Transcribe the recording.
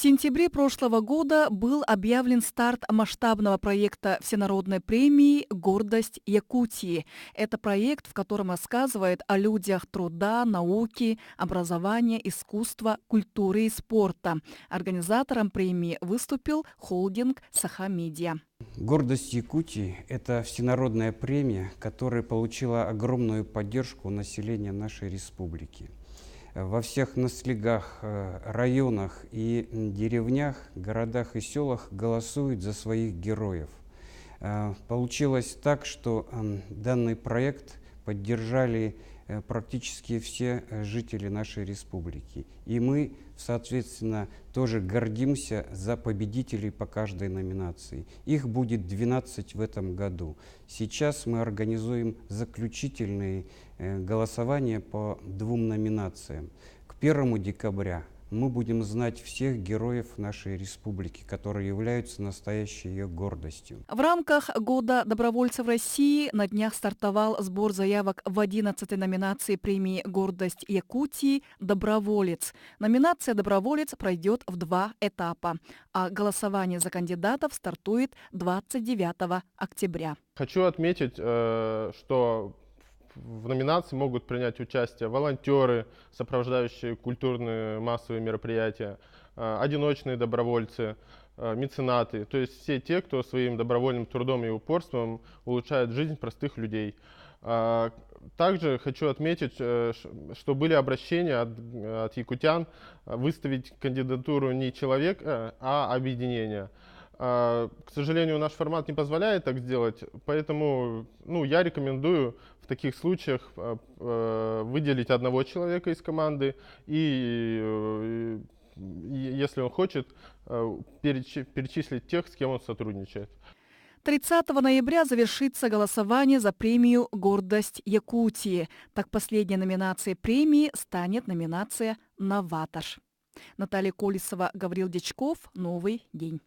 В сентябре прошлого года был объявлен старт масштабного проекта Всенародной премии «Гордость Якутии». Это проект, в котором рассказывает о людях труда, науки, образования, искусства, культуры и спорта. Организатором премии выступил холдинг «Саха-Медиа». Гордость Якутии – это всенародная премия, которая получила огромную поддержку у населения нашей республики. Во всех наслегах, районах и деревнях, городах и селах голосуют за своих героев. Получилось так, что данный проект поддержали практически все жители нашей республики. И мы, соответственно, тоже гордимся за победителей по каждой номинации. Их будет 12 в этом году. Сейчас мы организуем заключительные голосования по 2 номинациям. К 1 декабря мы будем знать всех героев нашей республики, которые являются настоящей ее гордостью. В рамках Года добровольцев России на днях стартовал сбор заявок в 11-й номинации премии «Гордость Якутии» «Доброволец». Номинация «Доброволец» пройдет в 2 этапа, а голосование за кандидатов стартует 29 октября. Хочу отметить, что в номинации могут принять участие волонтеры, сопровождающие культурные массовые мероприятия, одиночные добровольцы, меценаты, то есть все те, кто своим добровольным трудом и упорством улучшает жизнь простых людей. Также хочу отметить, что были обращения от якутян выставить кандидатуру не человека, а объединения. К сожалению, наш формат не позволяет так сделать, поэтому я рекомендую в таких случаях выделить одного человека из команды и, если он хочет, перечислить тех, с кем он сотрудничает. 30 ноября завершится голосование за премию «Гордость Якутии». Так, последней номинацией премии станет номинация «Новатор». Наталья Колесова, Гаврил Дичков. Новый день.